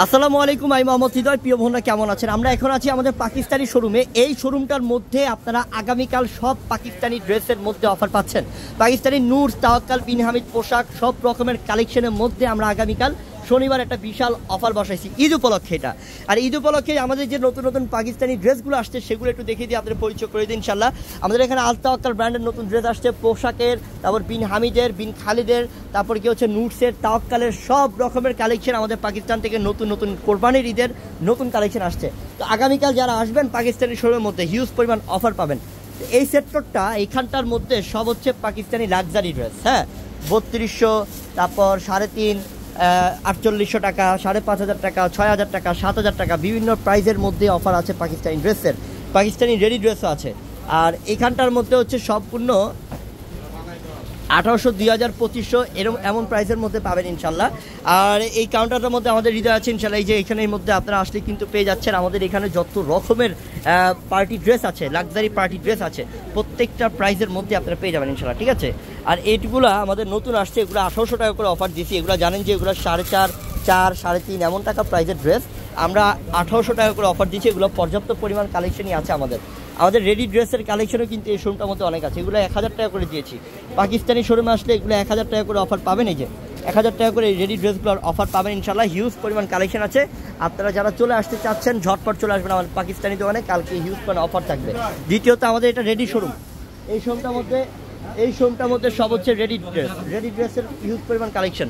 আসসালামু আলাইকুম, আমি মোহাম্মদ হৃদয়। প্রিয় বন্ধুরা, কেমন আছেন? আমরা এখন আছি আমাদের পাকিস্তানি শোরুমে। এই শোরুমটার মধ্যে আপনারা আগামীকাল সব পাকিস্তানি ড্রেসের মধ্যে অফার পাচ্ছেন। পাকিস্তানি নূর, তাওয়াক্কাল, বিন হামিদ পোশাক সব রকমের কালেকশনের মধ্যে আমরা আগামীকাল শনিবার একটা বিশাল অফার বসাইছি ঈদ উপলক্ষে। এটা আর ঈদ উপলক্ষে আমাদের যে নতুন নতুন পাকিস্তানি ড্রেসগুলো আসছে সেগুলো একটু দেখিয়ে দিয়ে আপনাদের পরিচয় করে দিই ইনশাল্লাহ। আমাদের এখানে আল তাওয়াক্কাল ব্র্যান্ডের নতুন ড্রেস আসছে, পোশাকের, তারপর বিন হামিদের, বিন খালিদের, তারপর কি হচ্ছে নুটসের, তাওয়াক্কালের সব রকমের কালেকশন আমাদের পাকিস্তান থেকে নতুন নতুন কোরবানির ঈদের নতুন কালেকশন আসছে। তো আগামীকাল যারা আসবেন পাকিস্তানি শোরুমের মধ্যে হিউজ পরিমাণ অফার পাবেন। এই সেক্টরটা এইখানটার মধ্যে সব হচ্ছে পাকিস্তানি লাক্সারি ড্রেস। হ্যাঁ, 3200, তারপর 3.5, 4800 টাকা, 5500 টাকা, 6000 টাকা, 7000 টাকা, বিভিন্ন প্রাইজের মধ্যে অফার আছে পাকিস্তানি ড্রেসের। পাকিস্তানি রেডি ড্রেসও আছে। আর এখানটার মধ্যে হচ্ছে সম্পূর্ণ 1800, 2000, 2500 এমন প্রাইসের মধ্যে পাবেন ইনশাল্লাহ। আর এই কাউন্টারটার মধ্যে আমাদের হৃদয় আছে ইনশাল্লাহ। এই যে এখানের মধ্যে আপনারা আসলে কিন্তু পেয়ে যাচ্ছেন আমাদের এখানে যত রকমের পার্টি ড্রেস আছে, লাক্সারি পার্টি ড্রেস আছে, প্রত্যেকটা প্রাইসের মধ্যে আপনারা পেয়ে যাবেন ইনশাল্লাহ। ঠিক আছে। আর এইগুলো আমাদের নতুন আসছে, এগুলো 1800 টাকা করে অফার দিয়েছি। এগুলো জানেন যে এগুলো 4.5, 4, 3.5 এমন টাকা প্রাইসের ড্রেস আমরা 1800 টাকা করে অফার দিচ্ছি। এগুলো পর্যাপ্ত পরিমাণ কালেকশনই আছে আমাদের। আমাদের রেডি ড্রেসের কালেকশনও কিন্তু এই শোরুমটার মধ্যে অনেক আছে। এগুলো 1000 টাকা করে দিয়েছি। পাকিস্তানি শোরুমে আসলে এগুলো 1000 টাকা করে অফার পাবেন। এই যে 1000 টাকা করে এই রেডি ড্রেসগুলোর অফার পাবেন ইনশাল্লাহ। হিউজ পরিমাণ কালেকশন আছে। আপনারা যারা চলে আসতে চাচ্ছেন ঝটপট চলে আসবেন আমাদের পাকিস্তানি দোকানে, কালকে হিউজ পরিমাণ অফার থাকবে। দ্বিতীয়ত আমাদের এটা রেডি শোরুম। এই শোরুমটার মধ্যে সব হচ্ছে রেডি ড্রেসের হিউজ পরিমাণ কালেকশন।